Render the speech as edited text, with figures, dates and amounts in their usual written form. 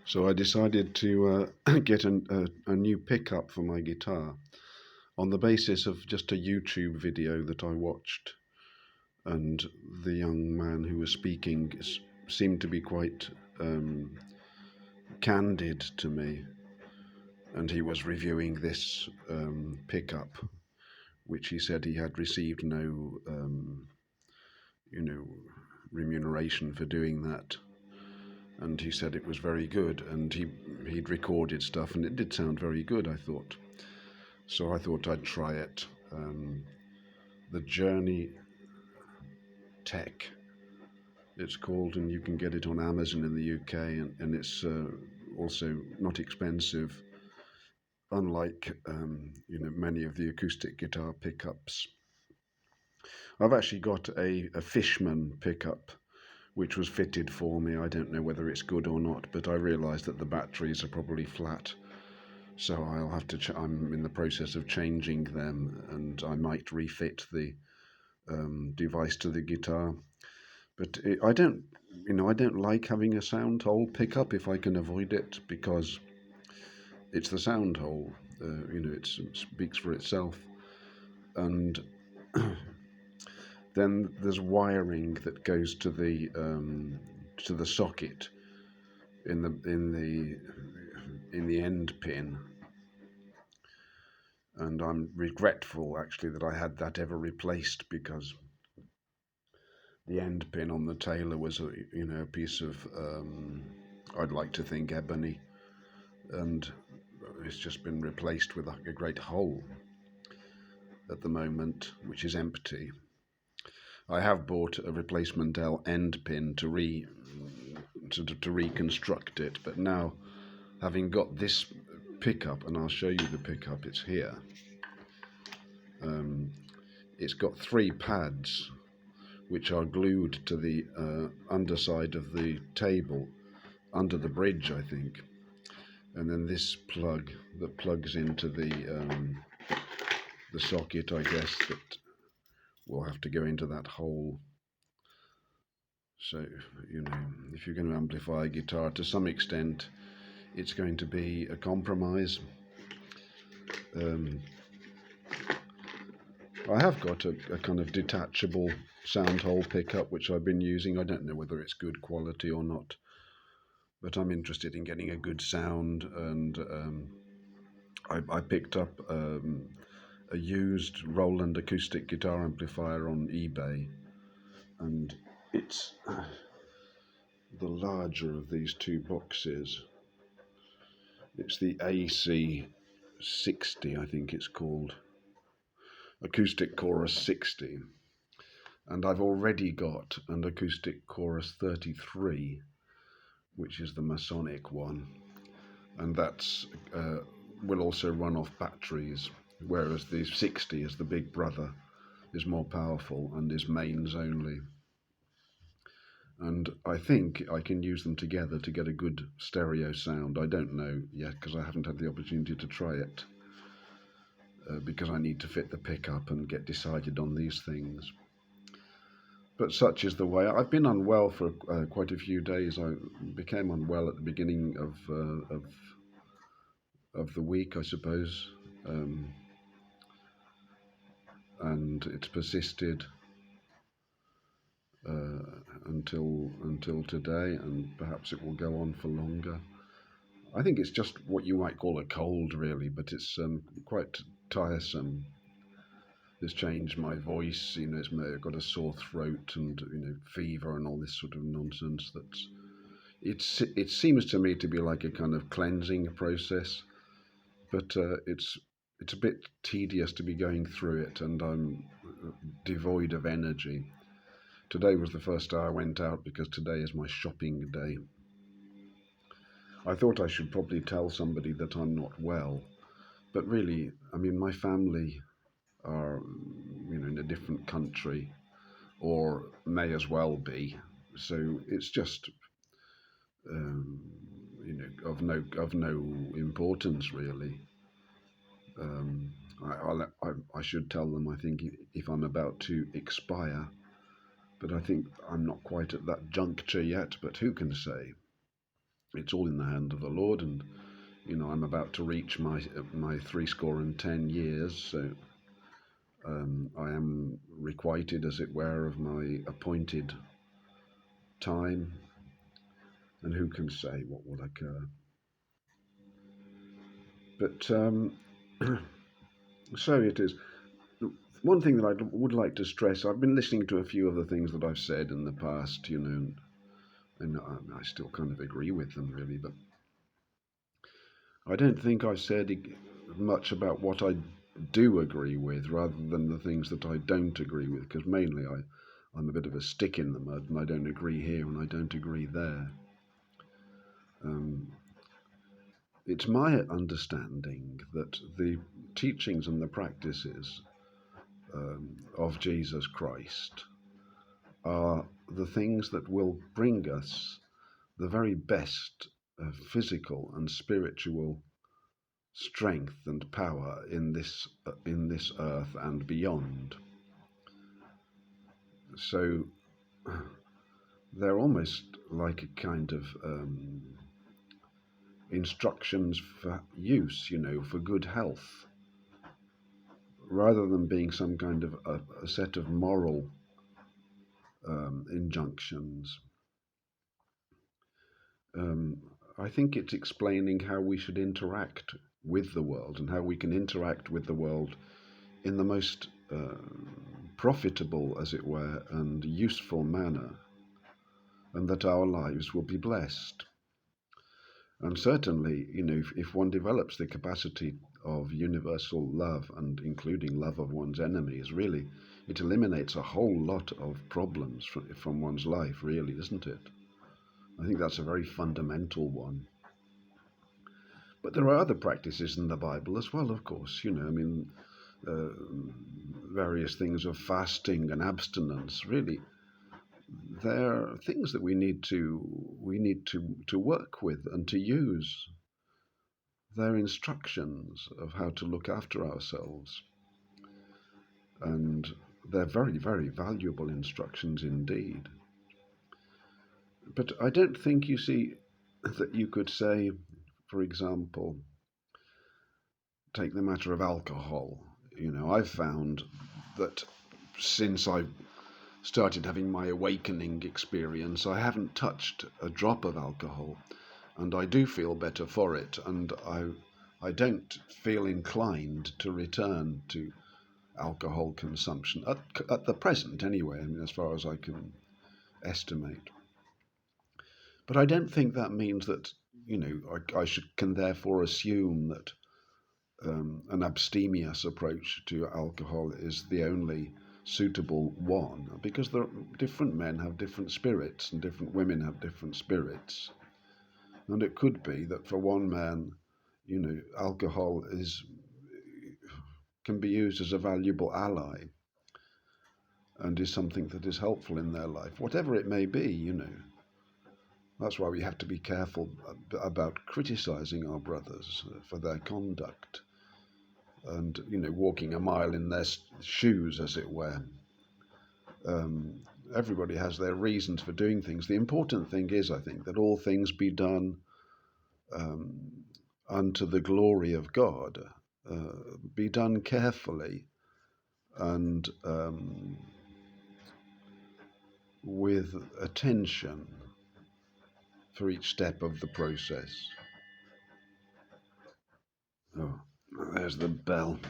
So I decided to get a new pickup for my guitar on the basis of just a YouTube video that I watched. And the young man who was speaking seemed to be quite candid to me. And he was reviewing this pickup, which he said he had received no, you know, remuneration for doing that. And he said it was very good, and he'd recorded stuff, and it did sound very good, I thought. So I thought I'd try it. The Journey Tech, it's called, and you can get it on Amazon in the UK, and it's also not expensive, unlike many of the acoustic guitar pickups. I've actually got a Fishman pickup, which was fitted for me. I don't know whether it's good or not, but I realised that the batteries are probably flat. So I'll have to. I'm in the process of changing them, and I might refit the device to the guitar. But I don't, I don't like having a sound hole pickup if I can avoid it, because it's the sound hole. It speaks for itself, and then there's wiring that goes to the socket in the end pin. And I'm regretful actually that I had that ever replaced, because the end pin on the Taylor was a piece of I'd like to think ebony, and it's just been replaced with a great hole at the moment, which is empty. I have bought a replacement end pin to reconstruct it, but now, having got this pickup, and I'll show you the pickup, it's here. It's got 3 pads which are glued to the underside of the table, under the bridge, I think. And then this plug that plugs into the socket, I guess, that will have to go into that hole. So, if you're going to amplify a guitar, to some extent, it's going to be a compromise. I have got a kind of detachable sound hole pickup, which I've been using. I don't know whether it's good quality or not, but I'm interested in getting a good sound, and I picked up a used Roland acoustic guitar amplifier on eBay, and it's the larger of these 2 boxes. It's the AC60, I think it's called, Acoustic Chorus 60, and I've already got an Acoustic Chorus 33, which is the Masonic one, and that's will also run off batteries, whereas the 60 is the big brother, is more powerful and is mains only. And I think I can use them together to get a good stereo sound. I don't know yet, because I haven't had the opportunity to try it, because I need to fit the pickup and get decided on these things. But such is the way. I've been unwell for quite a few days. I became unwell at the beginning of the week, I suppose, and it's persisted until today, and perhaps it will go on for longer. I think it's just what you might call a cold, really, but it's quite tiresome. It's changed my voice. I've got a sore throat and fever and all this sort of nonsense. It seems to me to be like a kind of cleansing process, but it's a bit tedious to be going through it, and I'm devoid of energy. Today was the first day I went out, because today is my shopping day. I thought I should probably tell somebody that I'm not well, but really, I mean, my family are, in a different country, or may as well be. So it's just, of no importance, really. I should tell them, I think, if I'm about to expire, but I think I'm not quite at that juncture yet, but who can say? it's all in the hand of the Lord, and I'm about to reach my 70 years, so I am requited, as it were, of my appointed time, and who can say what will occur? But so it is. One thing that I would like to stress, I've been listening to a few of the things that I've said in the past, and I still kind of agree with them, really, but I don't think I've said much about what I do agree with rather than the things that I don't agree with, because mainly I'm a bit of a stick in the mud, and I don't agree here and I don't agree there. It's my understanding that the teachings and the practices of Jesus Christ are the things that will bring us the very best physical and spiritual strength and power in this earth and beyond. So they're almost like a kind of instructions for use, for good health, rather than being some kind of a set of moral injunctions. I think it's explaining how we should interact with the world, and how we can interact with the world in the most profitable, as it were, and useful manner, and that our lives will be blessed. And certainly, if one develops the capacity of universal love, and including love of one's enemies, really, it eliminates a whole lot of problems from one's life, really, isn't it? I think that's a very fundamental one. But there are other practices in the Bible as well, of course. Various things of fasting and abstinence. Really, they're things that we need to work with and to use. They're instructions of how to look after ourselves, and they're very, very valuable instructions indeed. But I don't think, you see, that you could say, for example, take the matter of alcohol. I've found that since I started having my awakening experience, I haven't touched a drop of alcohol, and I do feel better for it, and I don't feel inclined to return to alcohol consumption at the present, anyway. As far as I can estimate. But I don't think that means that I can therefore assume that an abstemious approach to alcohol is the only suitable one, because different men have different spirits and different women have different spirits, and it could be that for one man, alcohol can be used as a valuable ally and is something that is helpful in their life, whatever it may be. That's why we have to be careful about criticizing our brothers for their conduct, and walking a mile in their shoes, as it were. Everybody has their reasons for doing things. The important thing is, I think, that all things be done unto the glory of God, be done carefully and with attention for each step of the process. Oh, there's the bell.